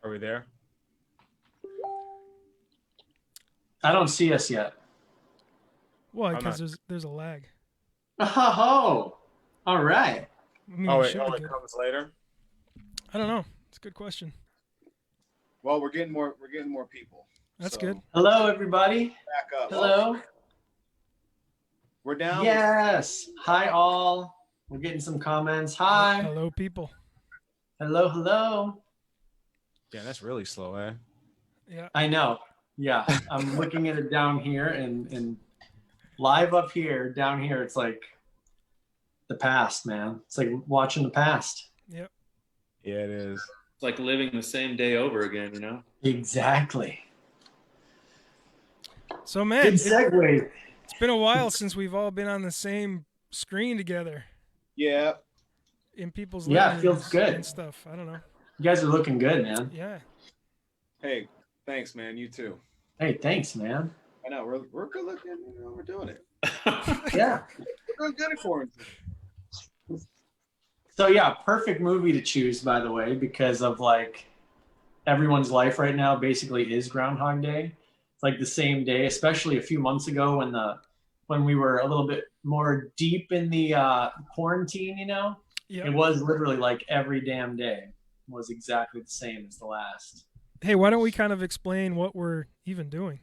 Are we there? I don't see us yet. Well, I'm because not. there's a lag. Oh, all right. I mean, Oh it wait, should be it good. comes later. I don't know. It's a good question. Well, we're getting more. We're getting more people. That's So, good. Hello, everybody. Back up. Hello. Oh, we're down. Yes. Hi, all. We're getting some comments. Hi. Hello, people. Hello, hello. Yeah, that's really slow, eh? Yeah. I know. Yeah, I'm looking at it down here and live up here, down here. It's like the past, man. It's like watching the past. Yep. Yeah, it is. It's like living the same day over again, you know? Exactly. So, man, Good segue. it's been a while since we've all been on the same screen together Yeah. in people's Yeah, living it feels rooms good. and stuff. I don't know. You guys are looking good, man. Yeah. Hey, thanks, man. You too. Hey, thanks, man. I know we're good looking. You know, we're doing it. Yeah. We're doing good at quarantine. So yeah, perfect movie to choose, by the way, because of like everyone's life right now basically is Groundhog Day. It's like the same day, especially a few months ago when we were a little bit more deep in the quarantine, you know? Yeah. It was literally like every damn day was exactly the same as the last. Hey, why don't we kind of explain what we're even doing?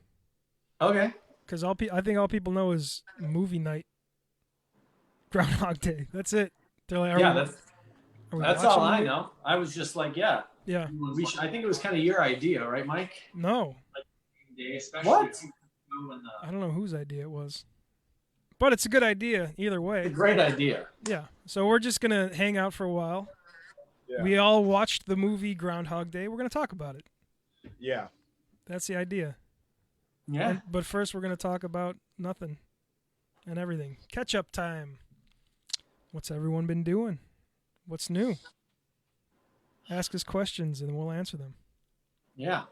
Okay. Because I think all people know is movie night, Groundhog Day. That's it. They're like, Yeah, are we that's watching all the I movie? know. I was just like, yeah. Yeah. I think it was kind of your idea, right, Mike? No, What? I don't know whose idea it was, but it's a good idea either It's a way. great idea. Yeah. So we're just gonna hang out for a while. Yeah. We all watched the movie Groundhog Day. We're gonna talk about it. Yeah. That's the idea. Yeah. But first, we're gonna talk about nothing and everything. Catch up time. What's everyone been doing? What's new? Ask us questions and we'll answer them. Yeah.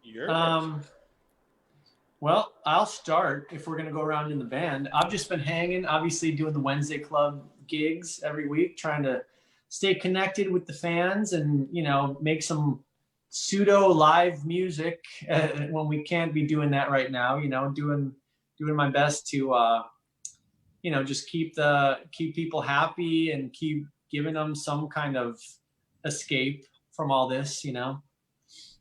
You're first. Well, I'll start if we're going to go around in the band. I've just been hanging, obviously doing the Wednesday Club gigs every week, trying to stay connected with the fans and, you know, make some pseudo live music when we can't be doing that right now, you know, doing my best to, you know, just keep people happy and keep giving them some kind of escape from all this, you know.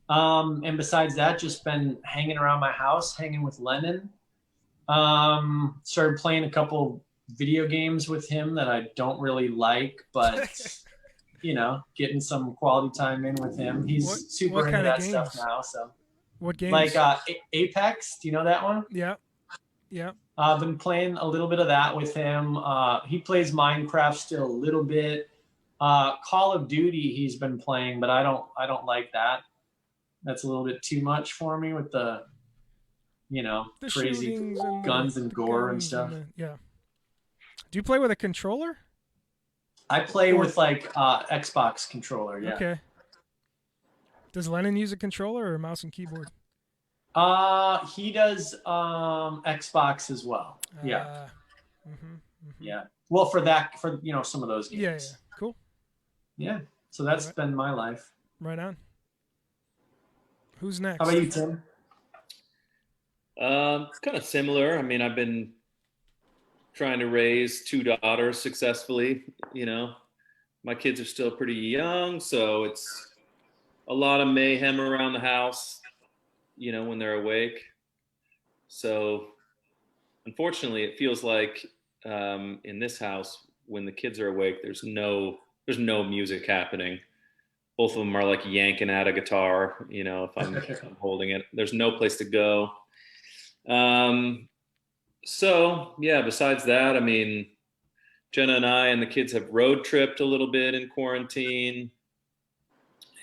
And besides that, just been hanging around my house, hanging with Lennon. Started playing a couple video games with him that I don't really like, but you know, getting some quality time in with him. He's super what into kind of that stuff games? now. So What games? like Apex, do you know that one? Yeah. Yeah. I've been playing a little bit of that with him. He plays Minecraft still a little bit. Call of Duty he's been playing, but I don't like that. That's a little bit too much for me with the, you know, The crazy shootings and guns the and gore and guns stuff. yeah. Do you play with a controller? I play with like Xbox controller. Yeah. Okay. Does Lennon use a controller or a mouse and keyboard? He does Xbox as well. Yeah. Yeah. Well, for you know, some of those games. Yeah. Cool. Yeah. So that's Right. been my life. Right on. Who's next? How about you, Tim? Kind of similar. I mean, I've been trying to raise two daughters successfully. You know, my kids are still pretty young, so it's a lot of mayhem around the house, you know, when they're awake. So unfortunately, it feels like in this house, when the kids are awake, there's no music happening. Both of them are like yanking at a guitar, you know, if I'm holding it. There's no place to go. So, yeah, besides that, I mean, Jenna and I and the kids have road tripped a little bit in quarantine.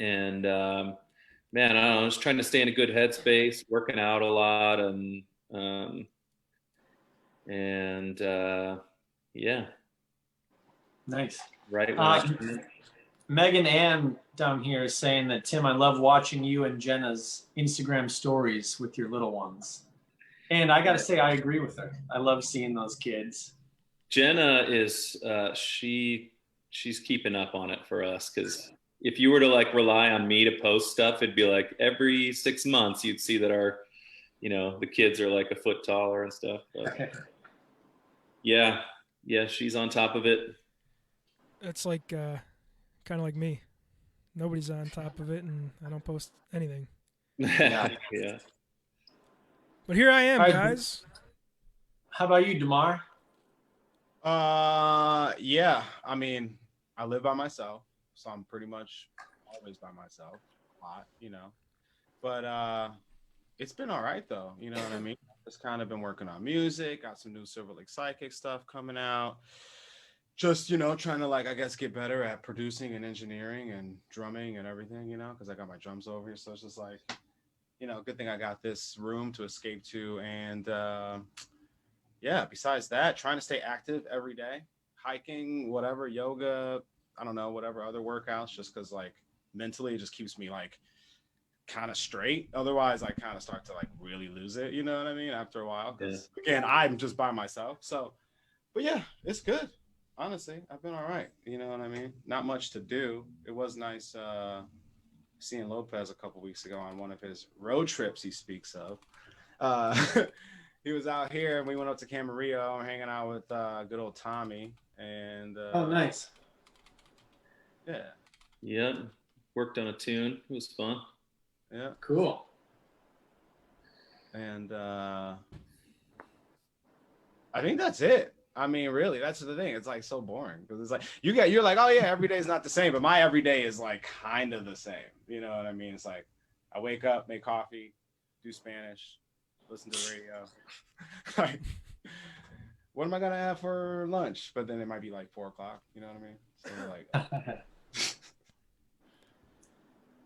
And, man, I don't know, just trying to stay in a good headspace, working out a lot. Yeah. Nice. Right. Megan Ann down here is saying that, Tim, I love watching you and Jenna's Instagram stories with your little ones. And I got to say, I agree with her. I love seeing those kids. Jenna is she's keeping up on it for us because if you were to like rely on me to post stuff, it'd be like every 6 months you'd see that our, the kids are like a foot taller and stuff. But yeah, she's on top of it. It's like kind of like me. Nobody's on top of it, and I don't post anything. Yeah. But here I am, All right. guys. How about you, Damar? Yeah. I mean, I live by myself, so I'm pretty much always by myself a lot, But it's been all right though, you know what I mean? Just kind of been working on music, got some new Silver Lake Psychic stuff coming out. Just, trying to like, I guess, get better at producing and engineering and drumming and everything, because I got my drums over here. So it's just like, good thing I got this room to escape to. And yeah, besides that, trying to stay active every day, hiking, whatever, yoga, I don't know, whatever other workouts, just because like mentally it just keeps me like kind of straight. Otherwise, I kind of start to like really lose it, you know what I mean? After a while, because again, I'm just by myself. So, but yeah, it's good. Honestly, I've been all right. You know what I mean? Not much to do. It was nice seeing Lopez a couple weeks ago on one of his road trips he speaks of. He was out here and we went up to Camarillo, hanging out with good old Tommy. And Oh, nice. Yeah. Yeah. Worked on a tune. It was fun. Yeah. Cool. And I think that's it. I mean, really, that's the thing. It's like so boring because it's like you're like, oh yeah, every day is not the same, but my every day is like kind of the same. You know what I mean? It's like I wake up, make coffee, do Spanish, listen to the radio. Like, what am I gonna have for lunch? But then it might be like 4 o'clock. You know what I mean? So like,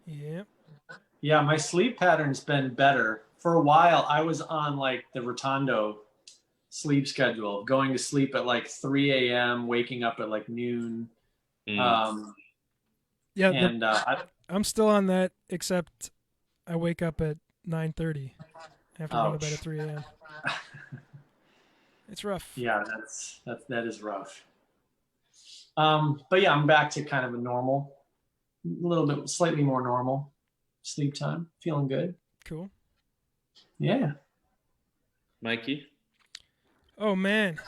Yeah. Yeah, my sleep pattern's been better. For a while, I was on like the Rotondo sleep schedule, going to sleep at like 3 a.m., waking up at like noon. Yeah, And I'm still on that, except I wake up at 9:30 after going to bed at 3 a.m. It's rough. Yeah, that is rough. But yeah, I'm back to kind of a normal, a little bit, slightly more normal sleep time. Feeling good. Cool. Yeah. Mikey? Oh man,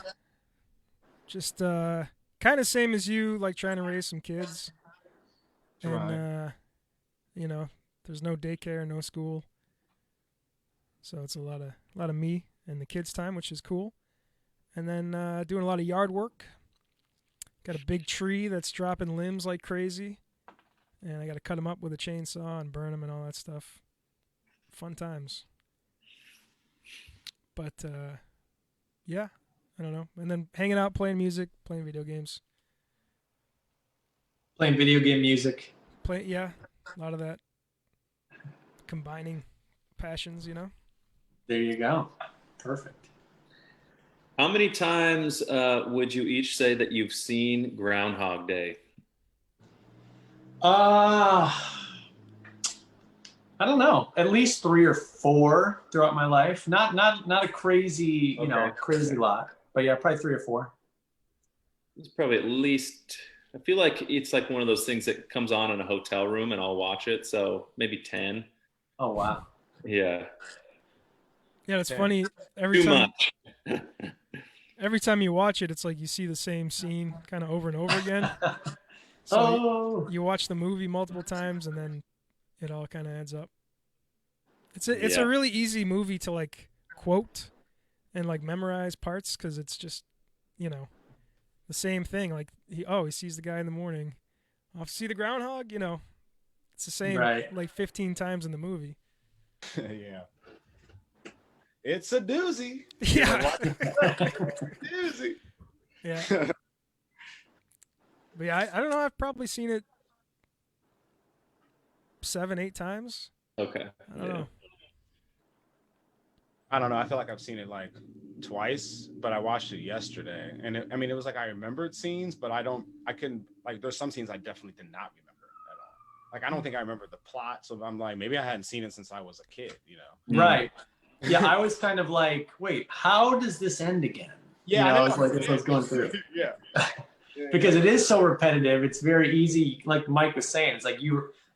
just kind of same as you, like trying to raise some kids, and there's no daycare, no school, so it's a lot of me and the kids' time, which is cool. And then doing a lot of yard work. Got a big tree that's dropping limbs like crazy, and I got to cut them up with a chainsaw and burn them and all that stuff. Fun times. But yeah, I don't know. And then hanging out, playing music, playing video games. Playing video game music. Yeah, a lot of that. Combining passions, There you go. Perfect. How many times would you each say that you've seen Groundhog Day? I don't know. At least 3 or 4 throughout my life. Not a crazy, crazy lot. But yeah, probably 3 or 4. It's probably at least. I feel like it's like one of those things that comes on in a hotel room and I'll watch it. So maybe 10. Oh wow. Yeah. Yeah, it's Okay. funny. Every time you watch it, it's like you see the same scene kind of over and over again. So you watch the movie multiple times, and then it all kind of adds up. It's a really easy movie to like quote and like memorize parts, because it's just the same thing. Like he sees the guy in the morning. Off to see the groundhog. It's the same like 15 times in the movie. yeah. It's a doozy. Yeah. Doozy. Yeah. But yeah, I don't know. I've probably seen it 7, 8 times. Okay. I don't know. I don't know. I feel like I've seen it like twice, but I watched it yesterday, and it was like I remembered scenes, but I couldn't, like, there's some scenes I definitely did not remember at all. Like, I don't think I remember the plot, so I'm like, maybe I hadn't seen it since I was a kid, Right. Yeah, I was kind of like, wait, how does this end again? Yeah, I was like, as I was going through. Yeah. because it is so repetitive. It's very easy, like Mike was saying. It's like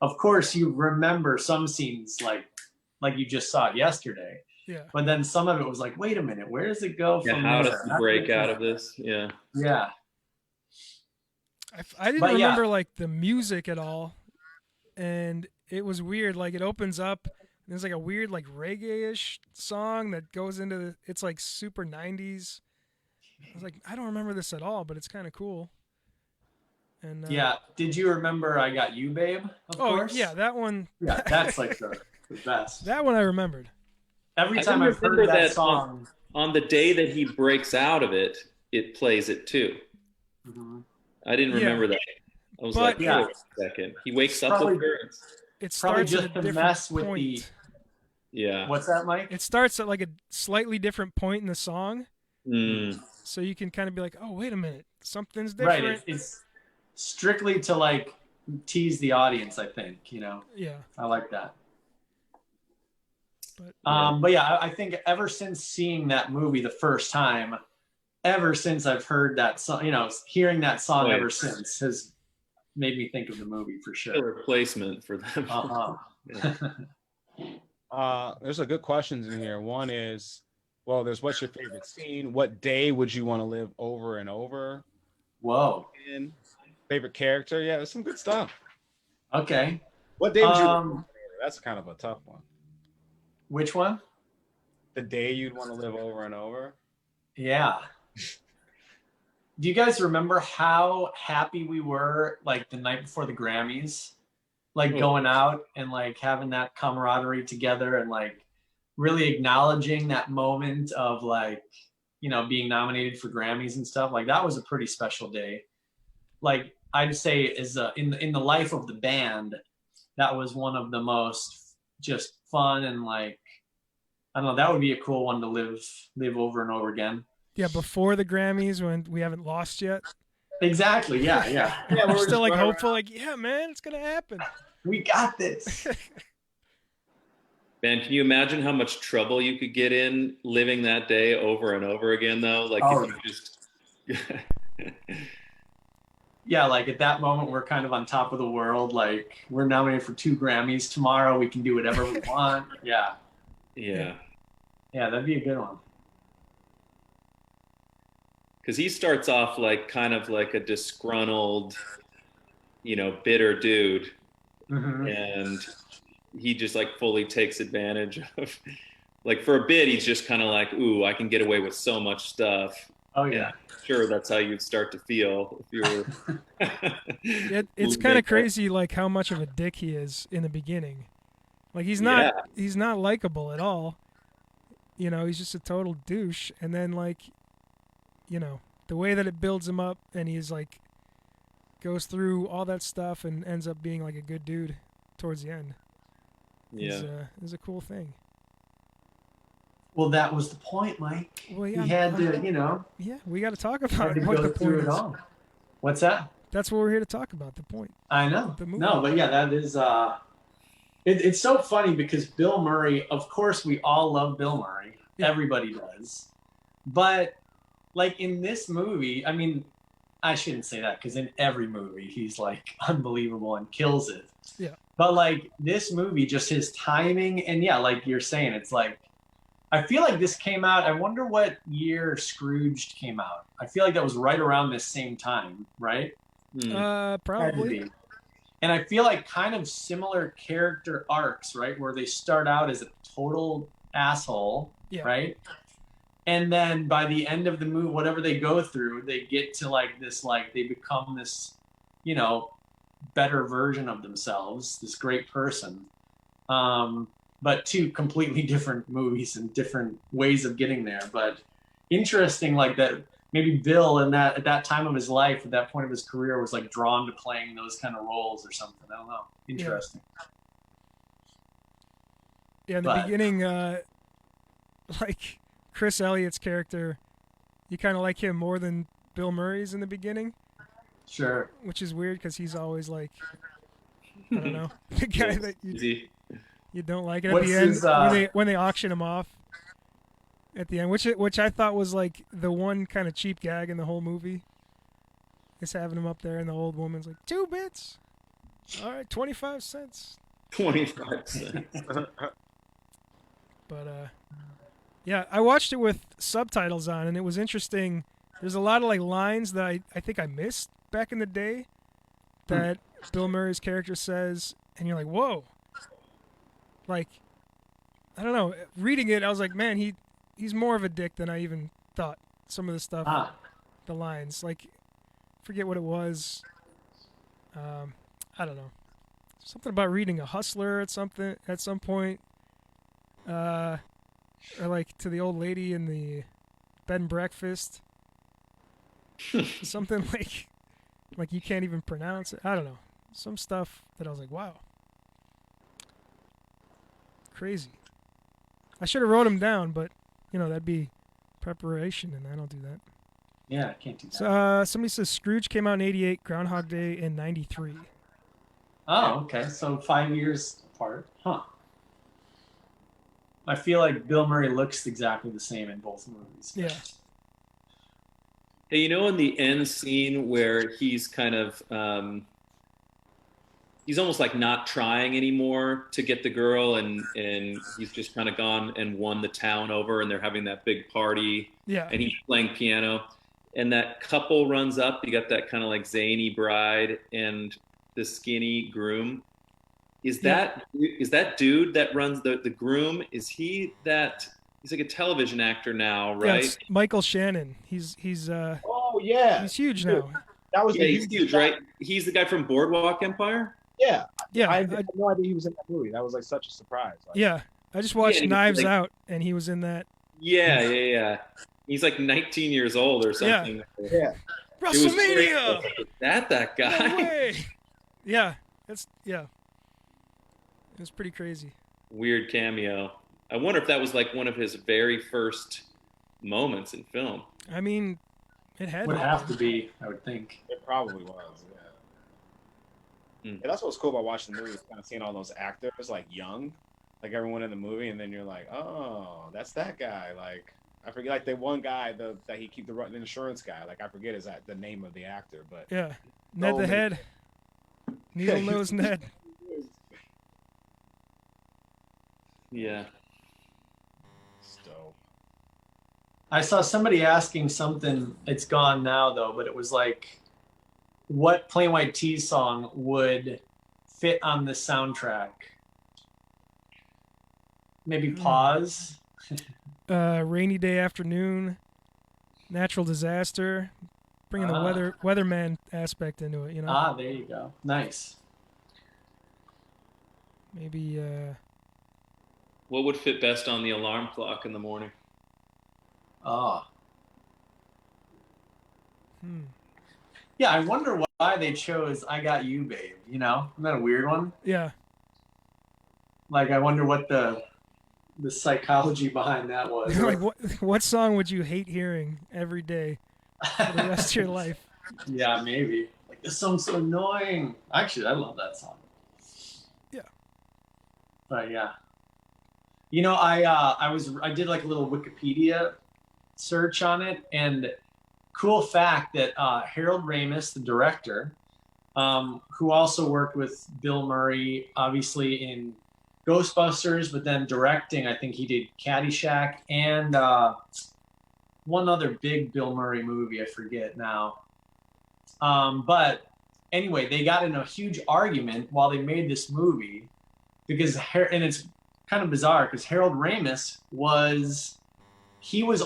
of course, you remember some scenes like you just saw it yesterday. Yeah. But then some of it was like, wait a minute, where does it go from how there? does he break out of this? Yeah. Yeah. I didn't remember like the music at all, and it was weird. Like it opens up, and there's like a weird like reggae-ish song that goes into it's like super 90s. I was like, I don't remember this at all, but it's kind of cool. And yeah, did you remember "I Got You, Babe"? Of course. Yeah, that one. Yeah, that's like the best. That one I remembered. Every time I've heard that song, on the day that he breaks out of it, it plays it too. Mm-hmm. I didn't remember that. I was like, wait a second. He wakes up with her. It probably starts just at a to different mess with point. Yeah. What's that, Mike? It starts at like a slightly different point in the song. Mm. So you can kind of be like, oh, wait a minute. Something's different. Right. It's strictly to like tease the audience, I think, you know? Yeah. I like that. But yeah, I think ever since seeing that movie the first time, ever since I've heard that song, you know, hearing that song ever since has made me think of the movie for sure. A replacement for them. There's a good questions in here. One is, well, there's what's your favorite scene? What day would you want to live over and over? Whoa. And favorite character? Yeah, there's some good stuff. Okay. What day would you? That's kind of a tough one. Which one? The day you'd want to live over and over. Yeah. Do you guys remember how happy we were like the night before the Grammys? Like going out and like having that camaraderie together and like really acknowledging that moment of like, you know, being nominated for Grammys and stuff. Like that was a pretty special day. Like I'd say is in the life of the band, that was one of the most just fun and like, I don't know, that would be a cool one to live over and over again. Yeah, before the Grammys when we haven't lost yet. Exactly. Yeah. Yeah, we're still like hopeful, like, yeah, man, it's gonna happen. We got this. Man, can you imagine how much trouble you could get in living that day over and over again, though? Like if you just yeah, like at that moment we're kind of on top of the world. Like we're nominated for 2 Grammys tomorrow. We can do whatever we want. Yeah. Yeah. Yeah, that'd be a good one. Because he starts off like kind of like a disgruntled, you know, bitter dude. Mm-hmm. And he just like fully takes advantage of, like for a bit, he's just kind of like, ooh, I can get away with so much stuff. Oh, yeah. And sure, that's how you'd start to feel if you were. It's kind of crazy, like how much of a dick he is in the beginning. Like he's not likable at all. You know, he's just a total douche. And then like, you know, the way that it builds him up and he's like goes through all that stuff and ends up being like a good dude towards the end. Yeah. Is a cool thing. Well, that was the point, Mike. Well, yeah, he had to, you know. Yeah, we got to talk about what the go point through is. it all. What's that? That's what we're here to talk about, the point. I know. The movie. No, but yeah, that is it's so funny because Bill Murray, of course we all love Bill Murray. Yeah. Everybody does. But like in this movie, I mean, I shouldn't say that because in every movie he's like unbelievable and kills it. Yeah. But like this movie, just his timing and yeah, like you're saying, it's like I feel like this came out. I wonder what year Scrooged came out. I feel like that was right around this same time, right? Probably. And I feel like kind of similar character arcs, right? Where they start out as a total asshole, right? And then by the end of the movie, whatever they go through, they get to like this, like they become this, you know, better version of themselves, this great person. But 2 completely different movies and different ways of getting there. But interesting, like that maybe Bill at that time of his life, at that point of his career, was like drawn to playing those kind of roles or something. I don't know. Interesting. Yeah, in the beginning, like Chris Elliott's character, you kind of like him more than Bill Murray's in the beginning. Sure. Which is weird because he's always like, I don't know, the guy that you don't like. And at the end, when they auction him off at the end, which I thought was like the one kind of cheap gag in the whole movie. is having him up there, and the old woman's like, 2 bits. All right, 25 cents. 25 cents. But yeah, I watched it with subtitles on, and it was interesting. There's a lot of like lines that I think I missed back in the day that Bill Murray's character says, and you're like, whoa. Like, I don't know. Reading it, I was like, man, he's more of a dick than I even thought. Some of the stuff, the lines, like, forget what it was. I don't know. Something about reading a Hustler at some point. Or like to the old lady in the bed and breakfast. Something like you can't even pronounce it. I don't know. Some stuff that I was like, wow. Crazy. I should have wrote them down, but that'd be preparation, and I don't do that. Yeah, I can't do that. So somebody says Scrooge came out in '88, Groundhog Day in '93. Oh, okay. So 5 years apart. Huh. I feel like Bill Murray looks exactly the same in both movies. Yeah. Hey, in the end scene where he's kind of he's almost like not trying anymore to get the girl, and he's just kind of gone and won the town over, and they're having that big party. Yeah. And he's playing piano, and that couple runs up. You got that kind of like zany bride and the skinny groom. Is that dude that runs the groom? Is he that? He's like a television actor now, right? Yeah, it's Michael Shannon. He's Oh yeah, he's huge now. that was he's huge, right? He's the guy from Boardwalk Empire. Yeah, Yeah, I had no idea he was in that movie. That was like such a surprise. Like, yeah. I just watched Yeah, Knives like- Out, and he was in that. Yeah. He's like 19 years old or something. yeah. It was great. WrestleMania. That guy. No way. Yeah, it was pretty crazy. Weird cameo. I wonder if that was like one of his very first moments in film. I mean, it had Would to have to be, I would think. It probably was. Yeah. Hmm. Yeah, that's what's cool about watching the movie. Is kind of seeing all those actors like young, like everyone in the movie, and then you're like, oh, that's that guy. Like I forget, like the one guy that he keep the insurance guy. Like I forget the name of the actor, but Yeah, Ned the Head. Needle nose Ned. Yeah. dope. I saw somebody asking something, it's gone now though, but it was like, what Plain White T's song would fit on the soundtrack? Maybe Pause. Rainy Day Afternoon. Natural Disaster. Bringing the weatherman aspect into it, There you go. Nice. Maybe What would fit best on the alarm clock in the morning? Oh. hmm. Yeah, I wonder why they chose I Got You, Babe. Isn't that a weird one? Yeah. Like, I wonder what the psychology behind that was. Like what song would you hate hearing every day for the rest of your life? Yeah, maybe. Like, this song's so annoying. Actually, I love that song. Yeah. But yeah. I did like a little Wikipedia search on it, and cool fact that Harold Ramis, the director, who also worked with Bill Murray, obviously in Ghostbusters, but then directing, I think he did Caddyshack and one other big Bill Murray movie, I forget now. But anyway, they got in a huge argument while they made this movie because, and it's kind of bizarre because Harold Ramis was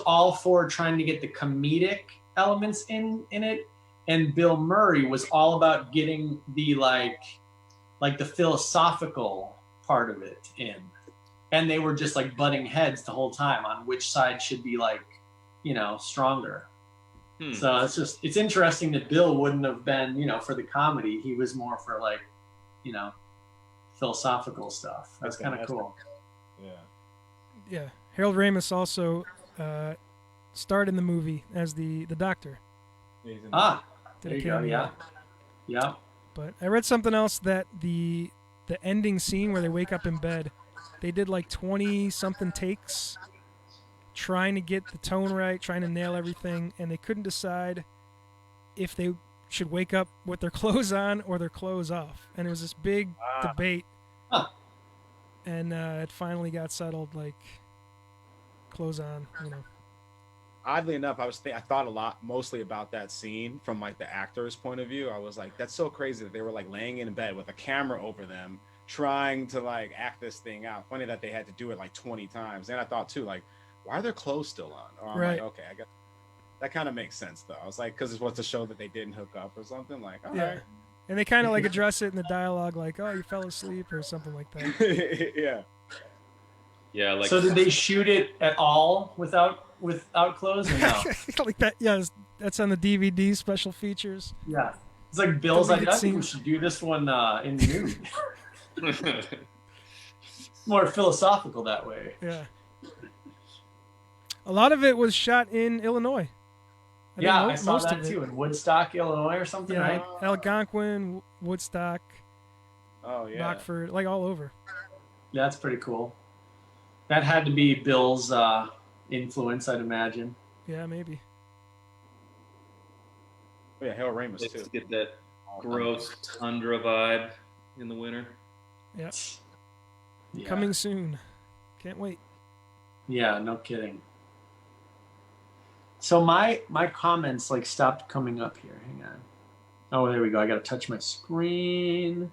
all for trying to get the comedic elements in it, and Bill Murray was all about getting the like the philosophical part of it in, and they were just like butting heads the whole time on which side should be stronger. So it's interesting that Bill wouldn't have been for the comedy. He was more for philosophical stuff. That's kind of cool. Yeah. Harold Ramis also starred in the movie as the doctor. There Did a you go. cameo. Yeah. But I read something else that the ending scene where they wake up in bed, they did like 20 something takes trying to get the tone right, trying to nail everything, and they couldn't decide if they should wake up with their clothes on or their clothes off, and it was this big debate. Huh. And it finally got settled, like clothes on, Oddly enough, I thought a lot mostly about that scene from like the actor's point of view. I was like, that's so crazy that they were like laying in bed with a camera over them, trying to like act this thing out. Funny that they had to do it like 20 times. And I thought too, like, why are their clothes still on? Or I'm Right. like, okay, I guess that kind of makes sense though. I was like, because it's what's to show that they didn't hook up or something. Like, all Yeah. right. And they kind of like address it in the dialogue, like, "Oh, you fell asleep" or something like that. Yeah. Yeah, like So did they shoot it at all without clothes or no? Like that. Yeah, that's on the DVD special features. Yeah. It's like Bill's like, Deleted I think we scenes. should do this one in nude. More philosophical that way. Yeah. A lot of it was shot in Illinois. Yeah, think I saw most that of it. too in Woodstock, Illinois, or something, Yeah, right? Algonquin, Woodstock, Oh yeah. Rockford, like all over. Yeah, that's pretty cool. That had to be Bill's influence, I'd imagine. Yeah, maybe. Oh, yeah, Hail Ramis Let's too. get that gross tundra vibe in the winter. Yeah. Yeah. Coming soon. Can't wait. Yeah, no kidding. So my comments like stopped coming up here. Hang on. Oh, there we go. I got to touch my screen.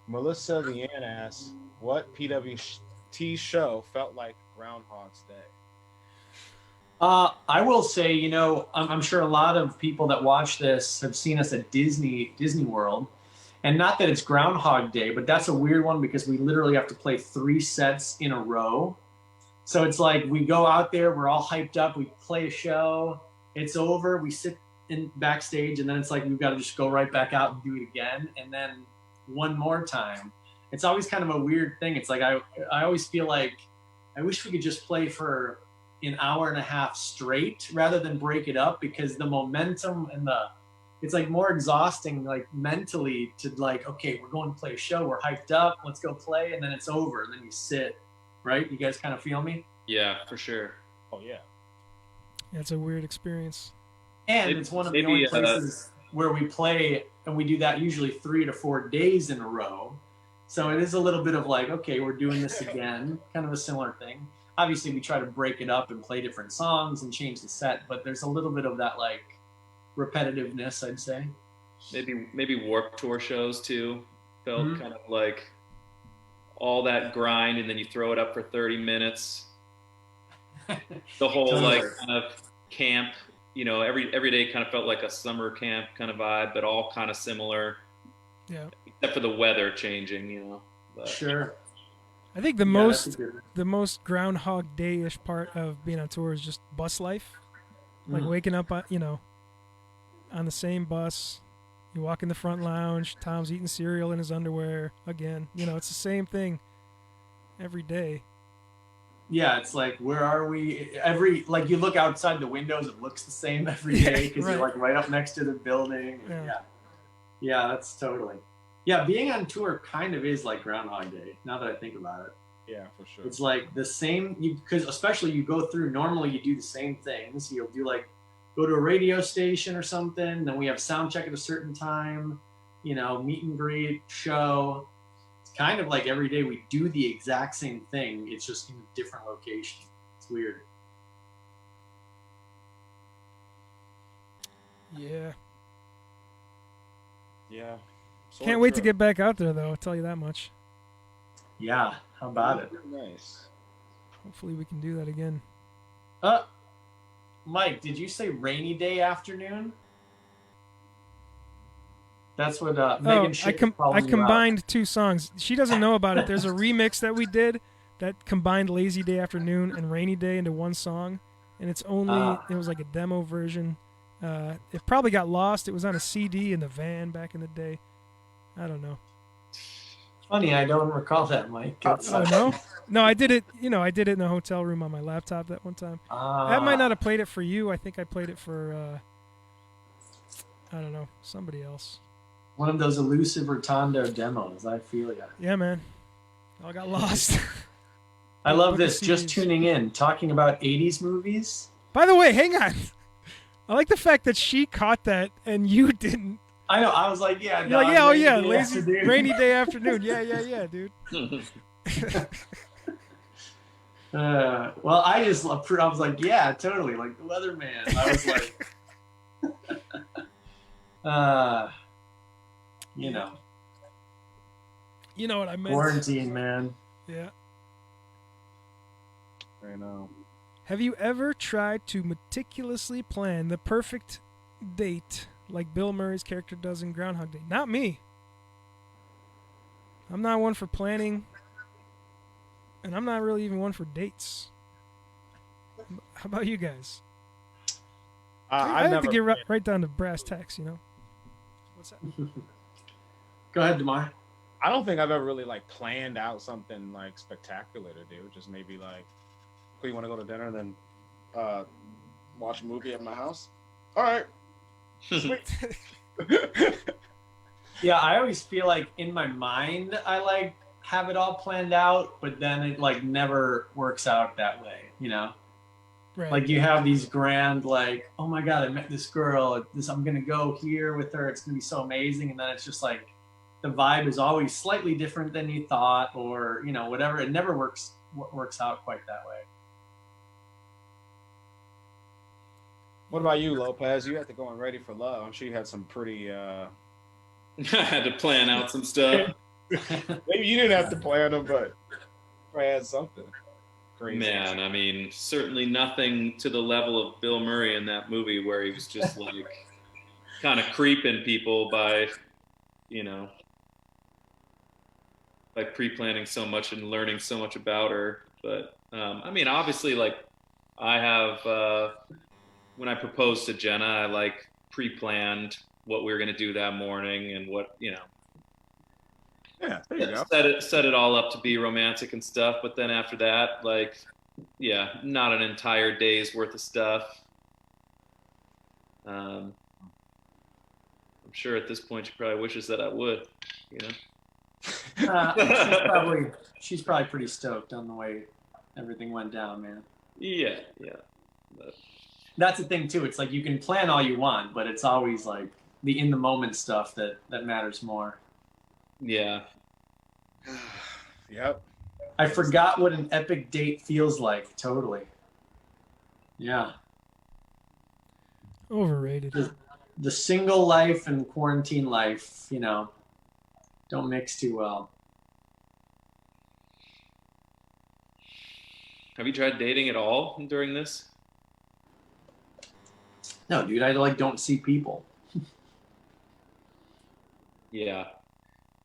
Melissa Leanne asks, what PWT show felt like Groundhog's Day? I will say, I'm sure a lot of people that watch this have seen us at Disney World, and not that it's Groundhog Day, but that's a weird one because we literally have to play 3 sets in a row. So it's like we go out there, we're all hyped up, we play a show, it's over, we sit in backstage, and then it's like we've got to just go right back out and do it again, and then one more time. It's always kind of a weird thing. It's like I always feel like I wish we could just play for an hour and a half straight rather than break it up, because the momentum and it's like more exhausting, like mentally, to like, okay, we're going to play a show, we're hyped up, let's go play, and then it's over, and then you sit. Right? You guys kind of feel me? Yeah, for sure. Oh yeah. Yeah, it's a weird experience. And it's one of the only places where we play, and we do that usually 3 to 4 days in a row. So it is a little bit of like, okay, we're doing this again, kind of a similar thing. Obviously, we try to break it up and play different songs and change the set, but there's a little bit of that like repetitiveness, I'd say. Maybe Warped Tour shows too felt kind of like all that grind, and then you throw it up for 30 minutes. The whole like kind of camp, every day kind of felt like a summer camp kind of vibe, but all kind of similar. Yeah. Except for the weather changing, But. Sure. I think the most Groundhog Day-ish part of being on tour is just bus life. Like waking up, on the same bus. You walk in the front lounge. Tom's eating cereal in his underwear again. It's the same thing every day. Yeah, it's like, where are we? You look outside the windows, it looks the same every day because right. you're like right up next to the building. Yeah, that's totally. Yeah, being on tour kind of is like Groundhog Day, now that I think about it. Yeah, for sure. It's like the same, because especially you go through, normally you do the same things. You'll do like, go to a radio station or something, then we have sound check at a certain time, meet and greet, show. It's kind of like every day we do the exact same thing. It's just in a different location. It's weird. Yeah. Yeah. Can't wait to get back out there, though. I'll tell you that much. Yeah, how about it? Nice. Hopefully we can do that again. Mike, did you say rainy day afternoon? That's what Megan I combined 2 songs. She doesn't know about it. There's a remix that we did that combined Lazy Day Afternoon and Rainy Day into one song, and it was like a demo version. It probably got lost. It was on a CD in the van back in the day. I don't know. Funny, I don't recall that, Mike. Oh no, no, I did it. I did it in a hotel room on my laptop that one time. That might not have played it for you. I think I played it for I don't know, somebody else. One of those elusive Rotondo demos. I feel ya. Yeah, man. All got lost. I love this. Just tuning in, talking about 80s movies. By the way, hang on. I like the fact that she caught that and you didn't. I know. I was like, yeah, You're like, yeah, oh yeah, day lazy afternoon. rainy day afternoon. Yeah, dude. Well, I was like, yeah, totally, like the weatherman. I was like, you know, You know what I meant. quarantine, man. Yeah. I know. Have you ever tried to meticulously plan the perfect date like Bill Murray's character does in Groundhog Day? Not me. I'm not one for planning, and I'm not really even one for dates. How about you guys? I like to get right down to brass tacks, you know? What's that? Go ahead, Demar. I don't think I've ever really like planned out something like spectacular to do. Just maybe like, oh, you want to go to dinner and then watch a movie at my house? All right. Sweet. Yeah, I always feel like in my mind I like have it all planned out, but then it like never works out that way, you know? Right. Like you have these grand like, oh my god, I met this girl, I'm gonna go here with her, it's gonna be so amazing, and then it's just like the vibe is always slightly different than you thought, or you know, whatever. It never works out quite that way. What about you, Lopez? You had to go in Ready for Love. I'm sure you had some pretty I had to plan out some stuff. maybe you didn't have to plan them, but I had something crazy. Man, I mean, certainly nothing to the level of Bill Murray in that movie where he was just like kind of creeping people by, you know, by pre-planning so much and learning so much about her. But I mean, obviously, like I have when I proposed to Jenna, I like pre-planned what we were going to do that morning and what, you know, Yeah, there you go. set it all up to be romantic and stuff. But then after that, like, yeah, not an entire day's worth of stuff. I'm sure at this point she probably wishes that I would, you know. She's probably pretty stoked on the way everything went down, man. Yeah. But that's the thing too. It's like you can plan all you want, but it's always like the in the moment stuff that matters more. yeah. Yep. I forgot what an epic date feels like. Totally. Yeah. Overrated. The single life and quarantine life, you know, don't mix too well. Have you tried dating at all during this? No, dude, I like don't see people. Yeah.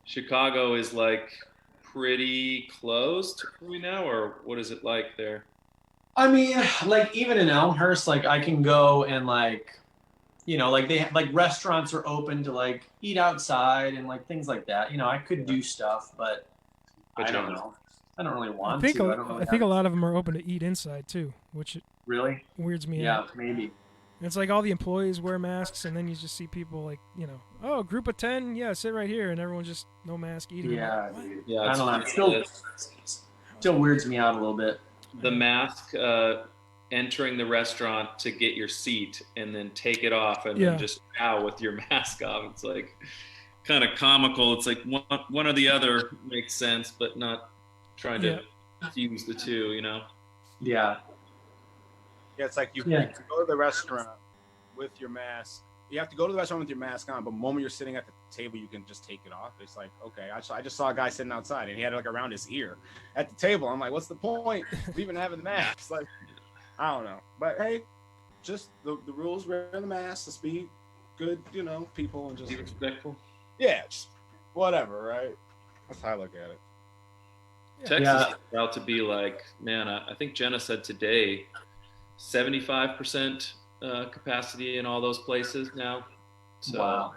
Chicago is like pretty closed right now, or what is it like there? I mean, like even in Elmhurst, like I can go and like, you know, like they have, like restaurants are open to like eat outside and like things like that. You know, I could do stuff, but I don't know. I don't really want I think to. I think a lot of them are open to eat inside too, which really weirds me yeah, out. maybe. It's like all the employees wear masks, and then you just see people like, you know, oh, group of 10, yeah, sit right here, and everyone's just no mask eating. Yeah, Like, dude. Yeah, I don't know. It still weirds me out a little bit. The mask entering the restaurant to get your seat and then take it off and then just bow with your mask off. It's like kind of comical. It's like one or the other makes sense, but not trying to fuse the two, you know? Yeah. Yeah, it's like you go to the restaurant with your mask. You have to go to the restaurant with your mask on, but the moment you're sitting at the table, you can just take it off. It's like, okay, I just saw a guy sitting outside, and he had it like around his ear at the table. I'm like, what's the point of even having the mask? Like, I don't know. But hey, just the rules, wear the mask, let's be good, you know, people, and just Be respectful. Yeah, just whatever, right? That's how I look at it. Texas is about to be like, man, I think Jenna said today, 75% capacity in all those places now. So wow.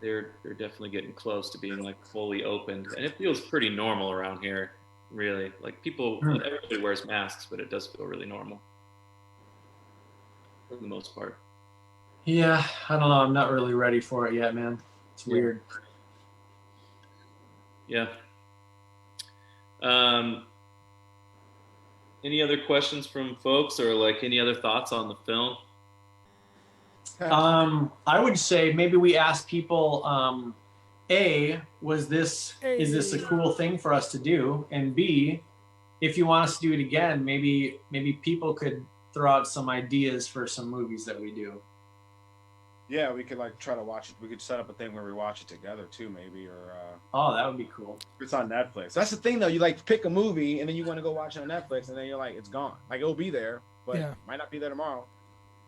They're definitely getting close to being like fully opened, and it feels pretty normal around here. Really, like everybody wears masks, but it does feel really normal for the most part. Yeah, I don't know. I'm not really ready for it yet, man. It's weird. Yeah. Any other questions from folks, or like any other thoughts on the film? I would say maybe we ask people, A, is this a cool thing for us to do? And B, if you want us to do it again, maybe people could throw out some ideas for some movies that we do. Yeah, we could like try to watch it. We could set up a thing where we watch it together too, maybe, or oh, that would be cool. it's on Netflix. That's the thing though. You like pick a movie and then you want to go watch it on Netflix, and then you're like, it's gone. Like it'll be there, but it might not be there tomorrow.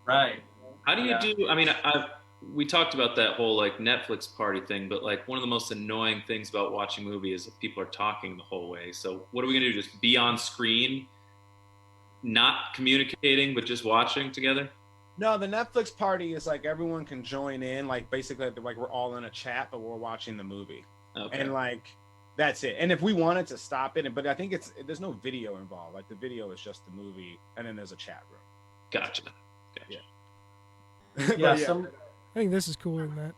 Right. How do you do? I mean, we talked about that whole like Netflix party thing, but like one of the most annoying things about watching a movie is if people are talking the whole way. So what are we gonna do? Just be on screen, not communicating, but just watching together? No, the Netflix party is like everyone can join in, like basically like we're all in a chat, but we're watching the movie, and like that's it. And if we wanted to stop it, but I think there's no video involved. Like the video is just the movie, and then there's a chat room. Gotcha. Yeah. I think this is cooler than that.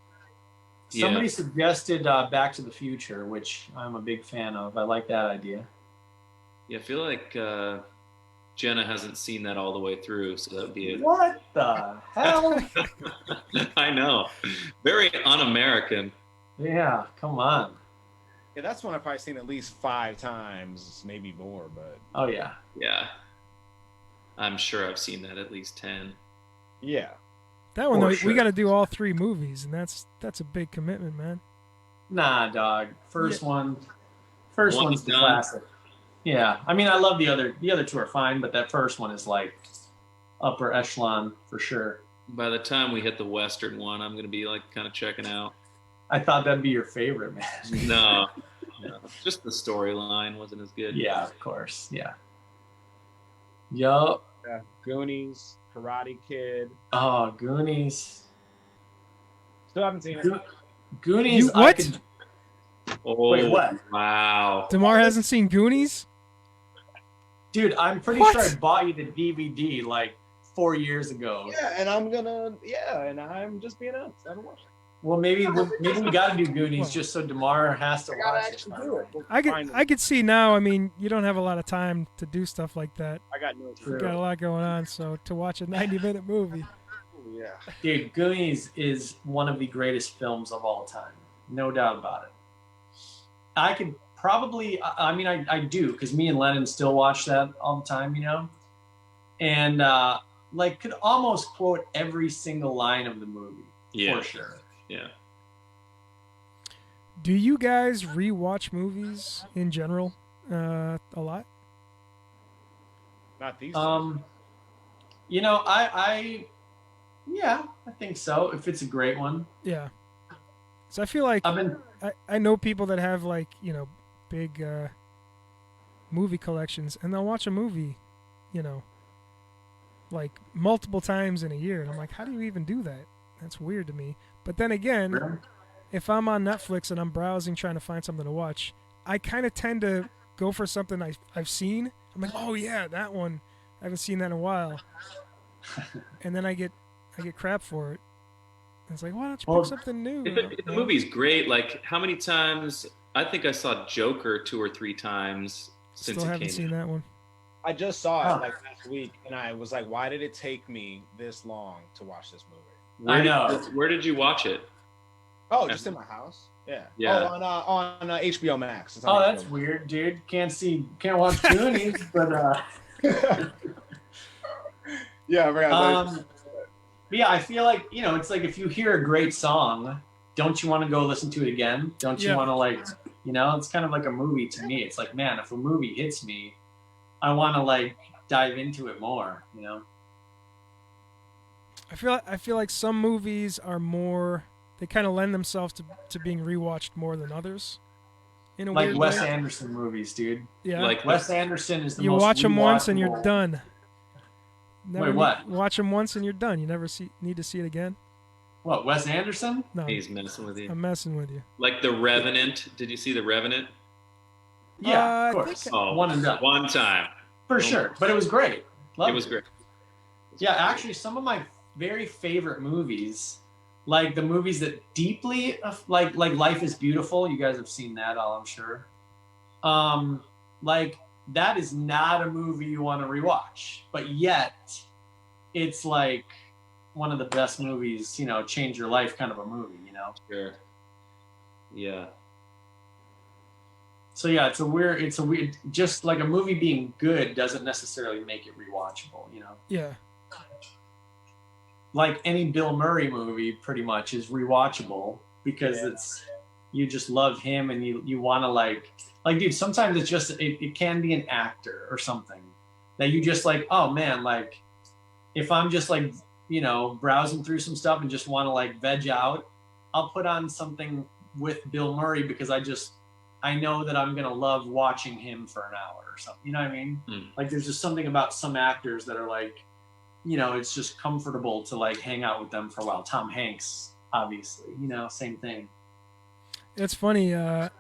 Somebody suggested Back to the Future, which I'm a big fan of. I like that idea. Yeah, I feel like Jenna hasn't seen that all the way through, so that would be it. What the hell? I know. Very un-American. Yeah, come on. Yeah, that's one I've probably seen at least 5 times, maybe more, but... Oh, yeah. Yeah. I'm sure I've seen that at least 10. Yeah. That one, though, we got to do all 3 movies, and that's a big commitment, man. Nah, dog. First one's the classic. Yeah, I mean, I love the other 2 are fine, but that first one is like upper echelon for sure. By the time we hit the Western one, I'm going to be like kind of checking out. I thought that'd be your favorite, man. No, just the storyline wasn't as good. Yeah, of course. Yeah. Yup. Yeah. Goonies, Karate Kid. Oh, Goonies. Still haven't seen it. Goonies. What? Oh, wait, what? Wow. DeMar hasn't seen Goonies? Dude, I'm pretty sure I bought you the DVD like 4 years ago. Yeah, and I'm just being honest. I haven't watched it. Well, maybe we got to do Goonies just so DeMar has to watch it. Do it. I could see now. I mean, you don't have a lot of time to do stuff like that. I got no You got a lot going on, so to watch a 90-minute movie. Yeah. Dude, Goonies is one of the greatest films of all time. No doubt about it. I could probably, I mean, I do, because me and Lennon still watch that all the time, you know? And, like, could almost quote every single line of the movie. Yeah. For sure. Yeah. Do you guys rewatch movies in general a lot? Not these. You know, I think so. If it's a great one. Yeah. So I feel like I know people that have like, you know, big movie collections, and they'll watch a movie, you know, like multiple times in a year, and I'm like, how do you even do that? That's weird to me. But then again, Really? if I'm on Netflix and I'm browsing trying to find something to watch, I kind of tend to go for something I've seen. I'm like, oh yeah, that one. I haven't seen that in a while. And then I get crap for it. And it's like, why don't you pick something new? If the movie's great, like how many times? I think I saw Joker 2 or 3 times since Still it haven't came seen out. that one. I just saw it like last week, and I was like, why did it take me this long to watch this movie? Where did you watch it? Oh, just in my house. Yeah. Yeah. Oh, on HBO Max. It's on Oh, HBO that's Max. weird, dude. Can't watch Goonies, but Yeah, I forgot. but yeah, I feel like, you know, it's like if you hear a great song, don't you want to go listen to it again? Don't you want to, like, you know, it's kind of like a movie to me. It's like, man, if a movie hits me, I want to like dive into it more, you know? I feel like some movies are more, they kind of lend themselves to being rewatched more than others. In a Like weird Wes way. Anderson movies, dude. Yeah. Like Wes Anderson is the You most watch them once and you're rewatchable- done. Never Wait, what? Watch them once and you're done. You never need to see it again. What, Wes Anderson? No, He's messing with you. I'm messing with you. Like The Revenant. Did you see The Revenant? Yeah, I of course. think Oh, One and done. one time. For sure. But it was great. Loved It was great. Yeah, actually, some of my very favorite movies, like the movies that deeply, like Life is Beautiful. You guys have seen that, I'm sure. Like that is not a movie you want to rewatch, but yet it's like one of the best movies, change your life kind of a movie, Sure. Yeah. So yeah, it's a weird, just like a movie being good doesn't necessarily make it rewatchable, Yeah. Like any Bill Murray movie pretty much is rewatchable because you just love him and you want to like dude, sometimes it's just it can be an actor or something that you just like, oh man, like if I'm just like browsing through some stuff and just want to like veg out, I'll put on something with Bill Murray because I know that I'm gonna love watching him for an hour or something, you know what I mean? Like there's just something about some actors that are like, it's just comfortable to like hang out with them for a while. Tom Hanks, obviously, same thing. It's funny. I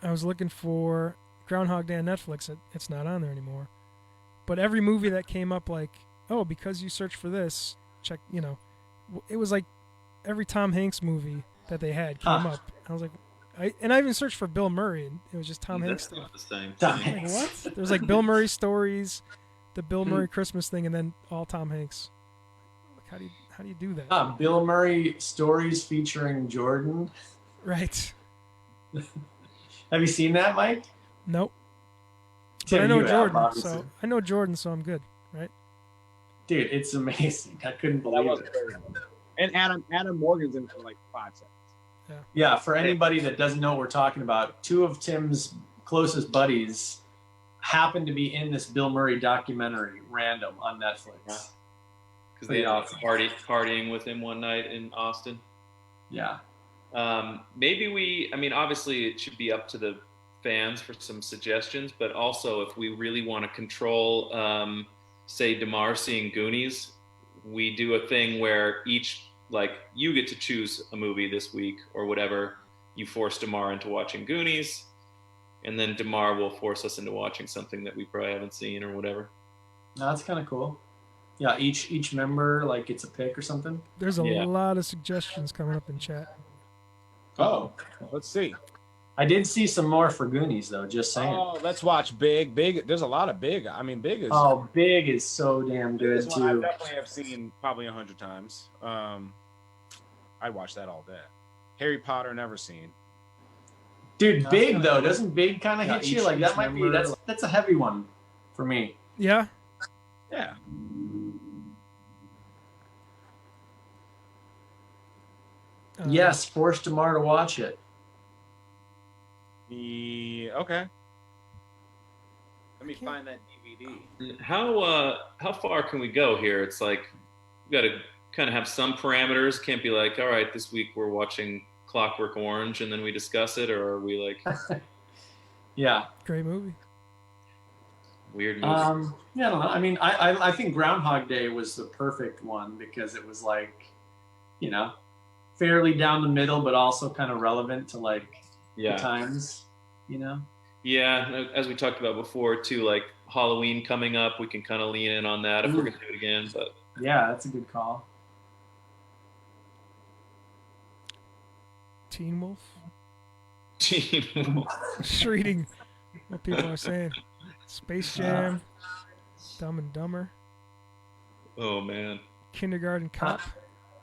was looking for Groundhog Day on Netflix. It's not on there anymore. But every movie that came up, like, oh, because you search for this, check. It was like every Tom Hanks movie that they had came up. I was like, I even searched for Bill Murray, and it was just Tom Hanks That's stuff. not the same Tom thing. Hanks. Like, what? There's like Bill Murray stories, the Bill Murray Christmas thing, and then all Tom Hanks. Like, how do you do that? Bill Murray stories featuring Jordan. Right. Have you seen that, Mike? Nope. Tim, But I know you have, Jordan, obviously. so I know Jordan, so I'm good, right? Dude, it's amazing. I couldn't That believe was it. very good. And Adam Morgan's in for like 5 seconds. Yeah, for anybody that doesn't know what we're talking about, 2 of Tim's closest buddies happened to be in this Bill Murray documentary, random, on Netflix. Because they ended up partying with him one night in Austin. Yeah. Maybe obviously it should be up to the fans for some suggestions, but also if we really want to control, say, DeMar seeing Goonies, we do a thing where you get to choose a movie this week or whatever. You force DeMar into watching Goonies, and then DeMar will force us into watching something that we probably haven't seen or whatever. No, that's kind of cool. Yeah, each member like gets a pick or something. There's a lot of suggestions coming up in chat. Oh, let's see. I did see some more for Goonies though. Just saying. Oh, let's watch Big. Big. There's a lot of Big. I mean, Big is. Oh, Big is so damn good This one I too. definitely have seen probably 100 times. I watch that all day. Harry Potter, never seen. Dude, No, Big it's though, kinda- doesn't Big kind of Yeah, hit you? each- Like that each might be member- that's a heavy one for me. Yeah. Yeah. Yes, forced DeMar to watch it. Okay. Let me find that DVD. How far can we go here? It's like we got to kind of have some parameters. Can't be like, all right, this week we're watching Clockwork Orange and then we discuss it, or are we like Yeah. Great movie. weird movie? Yeah, I don't know. I mean, I think Groundhog Day was the perfect one because it was like, fairly down the middle, but also kind of relevant to like the times, Yeah, as we talked about before too, like Halloween coming up, we can kind of lean in on that if we're gonna do it again. But Yeah, that's a good call. Teen Wolf. Teen Just reading what people are saying. Space Jam. Dumb and Dumber. Oh man, Kindergarten Cop.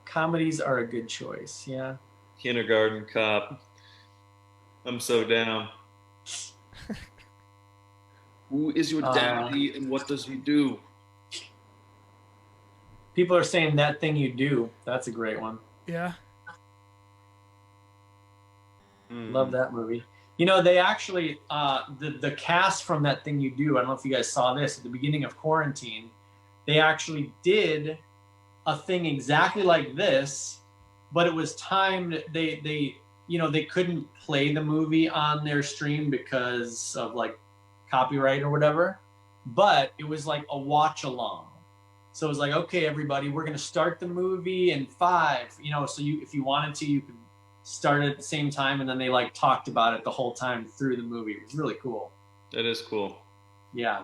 Comedies are a good choice. Yeah. Kindergarten Cop. I'm so down. Who is your daddy and what does he do? People are saying That Thing You Do. That's a great one. Yeah. Love that movie. They actually, the cast from That Thing You Do, I don't know if you guys saw this, at the beginning of quarantine, they actually did a thing exactly like this, but it was timed. They couldn't play the movie on their stream because of like copyright or whatever, but it was like a watch along. So it was like, okay, everybody, we're going to start the movie in 5, so if you wanted to, you could start at the same time. And then they like talked about it the whole time through the movie. It was really cool. That is cool. Yeah.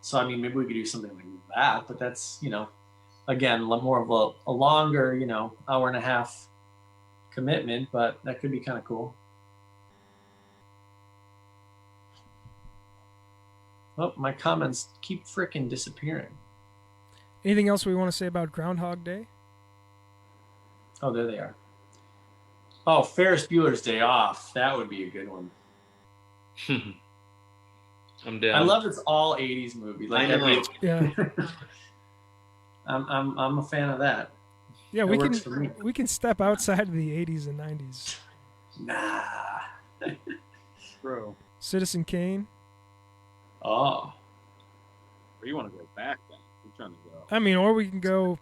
So, I mean, maybe we could do something like that, but that's, again, more of a longer, hour and a half commitment, but that could be kind of cool. Oh, my comments keep freaking disappearing. Anything else we want to say about Groundhog Day? Oh, there they are. Oh, Ferris Bueller's Day Off. That would be a good one. I'm down. I love it's all 80s movie. Like I know. Yeah. I'm a fan of that. Yeah, That works for me. we can step outside of the 80s and 90s. Nah. Bro, Citizen Kane. Oh. or you want to go back then? You're trying to go. I mean, or we can go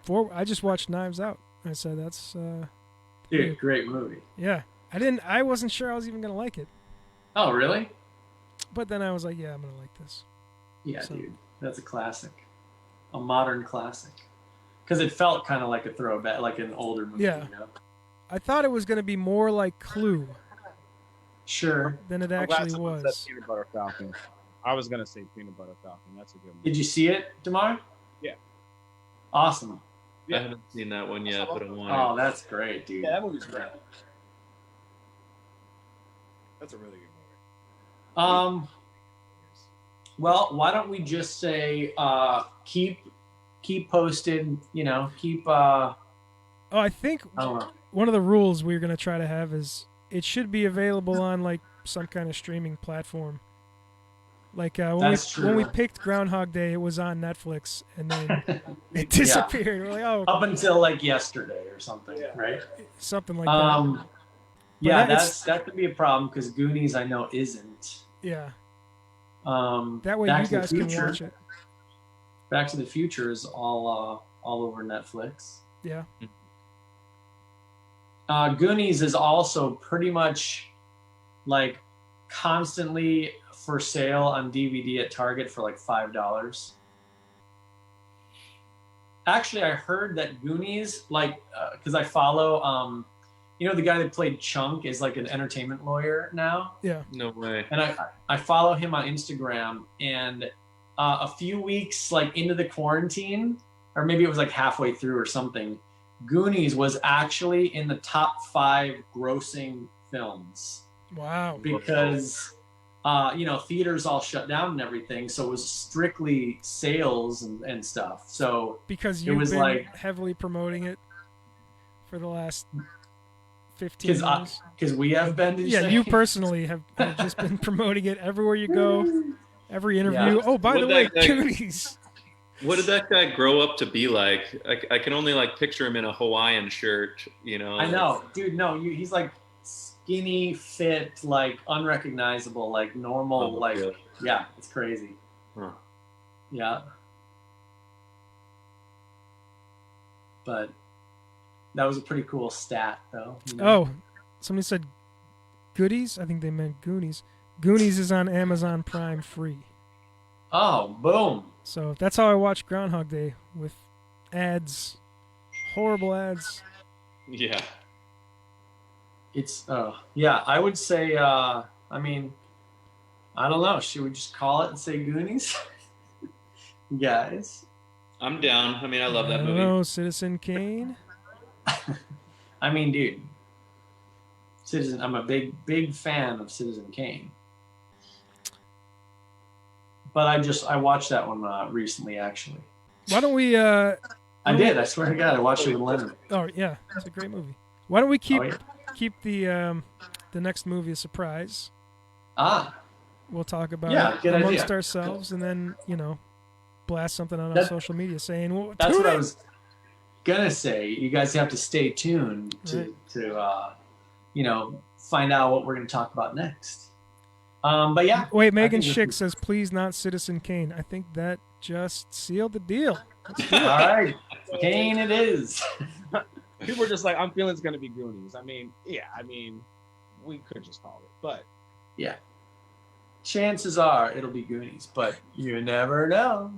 forward. I just watched Knives Out. I said that's Dude, great movie. yeah. I wasn't sure I was even gonna like it, Oh, really? but then I was like, yeah, I'm gonna like this. Yeah, So- dude. That's a classic. A modern classic. Because it felt kind of like a throwback, like an older movie. Yeah. You know? I thought it was gonna be more like Clue Sure. than it I'm glad actually someone was. said Peanut Butter Falcon. I was gonna say Peanut Butter Falcon. That's a good one. Did you see it, Damar? Yeah. Awesome. Yeah. I haven't seen that one yet, but I want Oh, that's great, dude. Yeah, that movie's great. That's a really good movie. Well, why don't we just say keep posted, you know, keep Oh, I think I don't know. one of the rules we're gonna try to have is it should be available on like some kind of streaming platform. Like That's when we true. picked Groundhog Day, it was on Netflix, and then it disappeared. We're like, oh, Up until like yesterday or something, right? something like that. Yeah, that- that could be a problem because Goonies I know isn't. Yeah, that way Back you to the guys can Future- watch it. Back to the Future is all over Netflix. Yeah, Goonies is also pretty much like constantly for sale on DVD at Target for like $5. Actually, I heard that Goonies, like, because I follow, you know, the guy that played Chunk is like an entertainment lawyer now, yeah. No way. and I follow him on Instagram. And a few weeks like into the quarantine, or maybe it was like halfway through or something, Goonies was actually in the top 5 grossing films Wow. because you know, theaters all shut down and everything, so it was strictly sales and stuff. So Because it you've was been like- heavily promoting it for the last 15 years. because we have been, did Yeah, say? you personally have just been promoting it everywhere you go, every interview. Yeah. Oh, by the What way, that guy- Goonies. What did that guy grow up to be like? I can only like picture him in a Hawaiian shirt, you know. I know, dude. No, he's like skinny, fit, like unrecognizable, like normal, Oh, like yeah. yeah, it's crazy. Huh. Yeah, but that was a pretty cool stat, though. you know? Oh, somebody said Goodies. I think they meant Goonies. Goonies is on Amazon Prime free. Oh, boom. So that's how I watch Groundhog Day, with ads, horrible ads. Yeah. It's yeah, I would say I mean, I don't know, should we just call it and say Goonies? Guys. I'm down. I mean, I love that don't movie. know, Citizen Kane. I mean, dude. I'm a big fan of Citizen Kane. But I watched that one recently actually. Why don't we? I did, I swear to God, I watched it with Leonard. Oh yeah, it's a great movie. Why don't we keep Oh, yeah. keep the next movie a surprise? Ah, We'll talk about Yeah, it good amongst idea. ourselves, and then blast something out on That- social media saying, "Well, that's tune what I in." was gonna say. You guys have to stay tuned to find out what we're gonna talk about next. But yeah. Wait, I Megan think Schick this says, "Please, not Citizen Kane." I think that just sealed the deal. All right, Kane it is. People are just like, I'm feeling it's gonna be Goonies. I mean, yeah, we could just call it, but Yeah. Chances are it'll be Goonies, but you never know.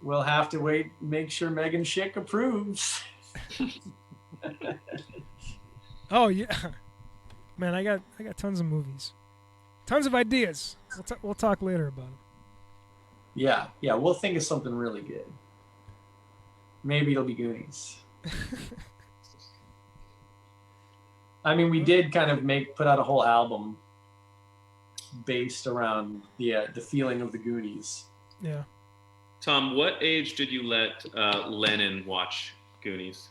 We'll have to wait, make sure Megan Schick approves. Oh yeah, man, I got tons of movies, tons of ideas. We'll talk later about them. Yeah, we'll think of something really good. Maybe it'll be Goonies. I mean, we did kind of put out a whole album based around the feeling of the Goonies. Yeah. Tom, what age did you let Lennon watch Goonies?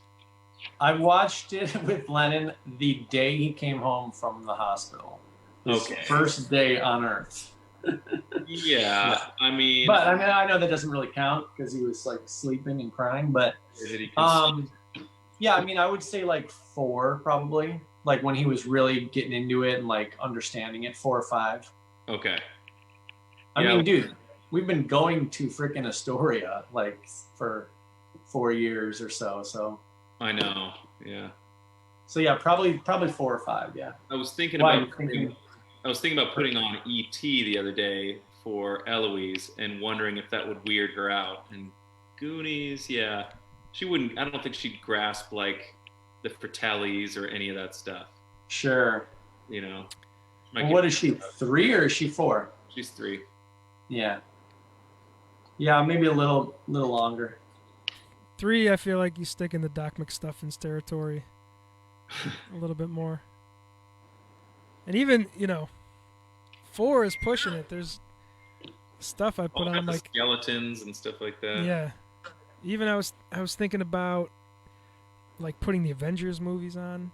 I watched it with Lennon the day he came home from the hospital. His Okay. first day on Earth. Yeah, I mean, But I mean, I know that doesn't really count because he was like sleeping and crying. But did he consume- yeah, I mean, I would say like 4 probably. Like when he was really getting into it and like understanding it, 4 or 5. okay. I Yeah. mean, dude, we've been going to freaking Astoria like for 4 years or so. So I know. Yeah. yeah, probably 4 or 5. Yeah. I was thinking Why, about you thinking- I was thinking about putting on ET the other day for Eloise and wondering if that would weird her out. And Goonies, yeah, she wouldn't. I don't think she'd grasp like the Fratellis or any of that stuff. Sure. You know. Well, what is she? 3 or is she 4? She's 3. Yeah. Yeah, maybe a little longer. 3, I feel like you stick in the Doc McStuffins territory a little bit more. And even, 4 is pushing it. There's stuff I put All on kinds of like skeletons and stuff like that. yeah. Even I was thinking about like putting the Avengers movies on.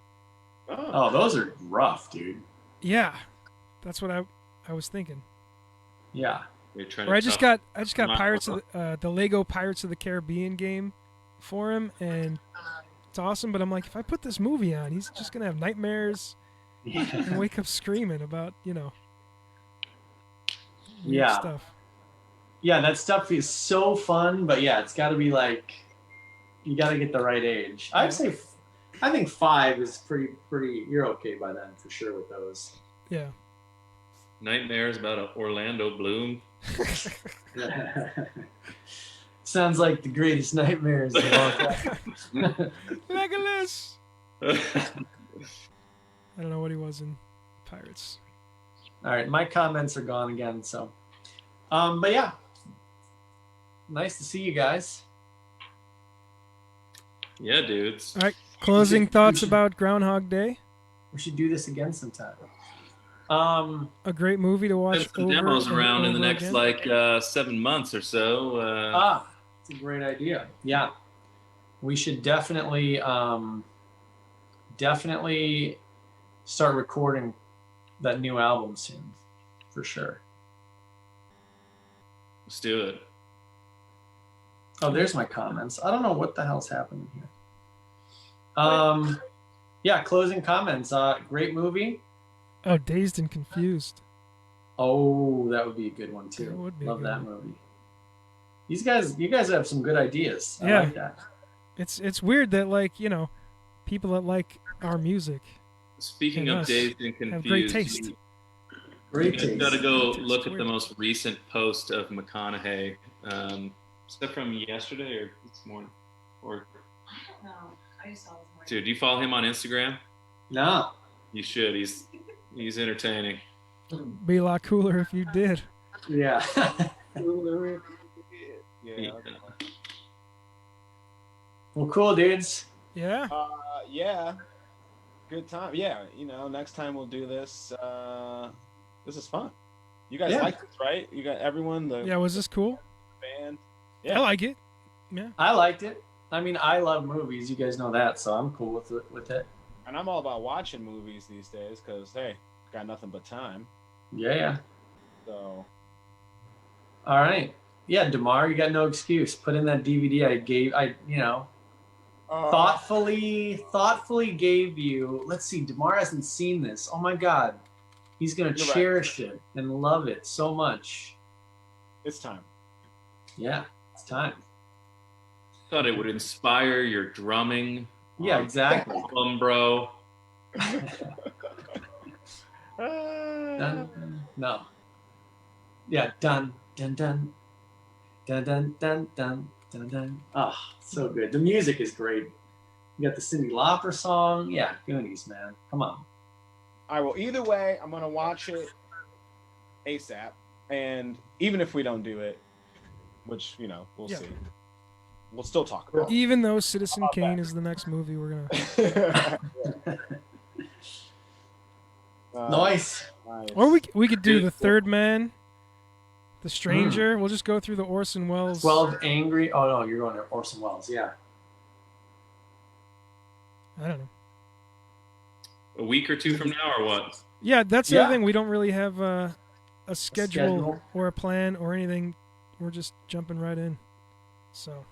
Oh, those are rough, dude. Yeah. That's what I was thinking. Yeah. You're trying Or to I just got Pirates of the Lego Pirates of the Caribbean game for him, and it's awesome. But I'm like, if I put this movie on, he's just gonna have nightmares and wake up screaming about weird Yeah. stuff. Yeah, that stuff is so fun, but yeah, it's got to be like you got to get the right age. I think 5 is pretty. You're okay by then for sure with those. Yeah. Nightmares about an Orlando Bloom. Sounds like the greatest nightmares of all time. Legolas. I don't know what he was in Pirates. All right, my comments are gone again. So, but yeah, nice to see you guys. Yeah, dudes. All right. Closing thoughts should- about Groundhog Day. We should do this again sometime. A great movie to watch. There's some over demos and around in the over next again. 7 months or so. It's a great idea. Yeah, we should definitely start recording that new album soon, for sure. Let's do it. Oh, there's my comments. I don't know what the hell's happening here. Yeah, closing comments. Great movie. Oh, Dazed and Confused. Oh, that would be a good one too. That would be a Love good that one. movie. You guys have some good ideas. I Yeah. like that. It's weird that people that like our music Speaking And of us Dazed and have Confused, great taste. Great you got to taste. go It's look at the weird. most recent post of McConaughey. Is that from yesterday or this morning? Or I don't know. I just saw this morning. dude, do you follow him on Instagram? No. You should. He's entertaining. be a lot cooler if you did. Yeah. Yeah. Well, cool, dudes. Yeah. Yeah. Good time. Yeah. Next time we'll do this. This is fun. You guys Yeah. like this, right? You got everyone, the Yeah. Was this cool? band. I Yeah. like it. Yeah. I liked it. I mean, I love movies. You guys know that, so I'm cool with it. And I'm all about watching movies these days because, hey, got nothing but time. Yeah. So, All right. Yeah, DeMar, you got no excuse. Put in that DVD thoughtfully gave you. Let's see, DeMar hasn't seen this. Oh my God. He's going to You're right. cherish it and love it so much. it's time. Yeah, it's time. Thought it would inspire your drumming. Yeah, exactly. Bro. Dun, no. Yeah, dun, dun, dun. Dun, dun, dun, dun, dun, dun. Oh, so good. The music is great. You got the Cyndi Lauper song. Yeah, Goonies, man. Come on. I will. Either way, I'm gonna watch it ASAP. And even if we don't do it, which we'll Yeah. see, we'll still talk about it. Even though Citizen Kane is the next movie we're gonna. Nice. Nice. Or we could do The Third Man, The Stranger. We'll just go through the Orson Welles. 12 Angry. Oh, no, you're going to Orson Welles. Yeah. I don't know. A week or two from now, or what? Yeah, that's the Yeah. other thing. We don't really have a schedule schedule. or a plan or anything. We're just jumping right in. So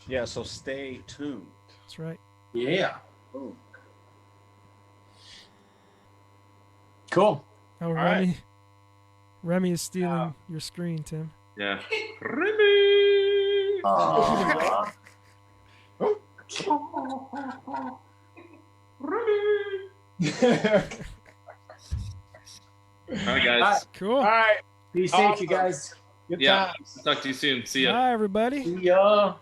Yeah, so stay tuned. that's right. Yeah. Boom. Oh, Cool. All Remy. right. Remy is stealing your screen, Tim. Yeah. Remy! Aw. All right, guys. Cool. All right. Be safe, you guys. Good Yeah. times. Talk to you soon. See ya. Bye, everybody. See ya.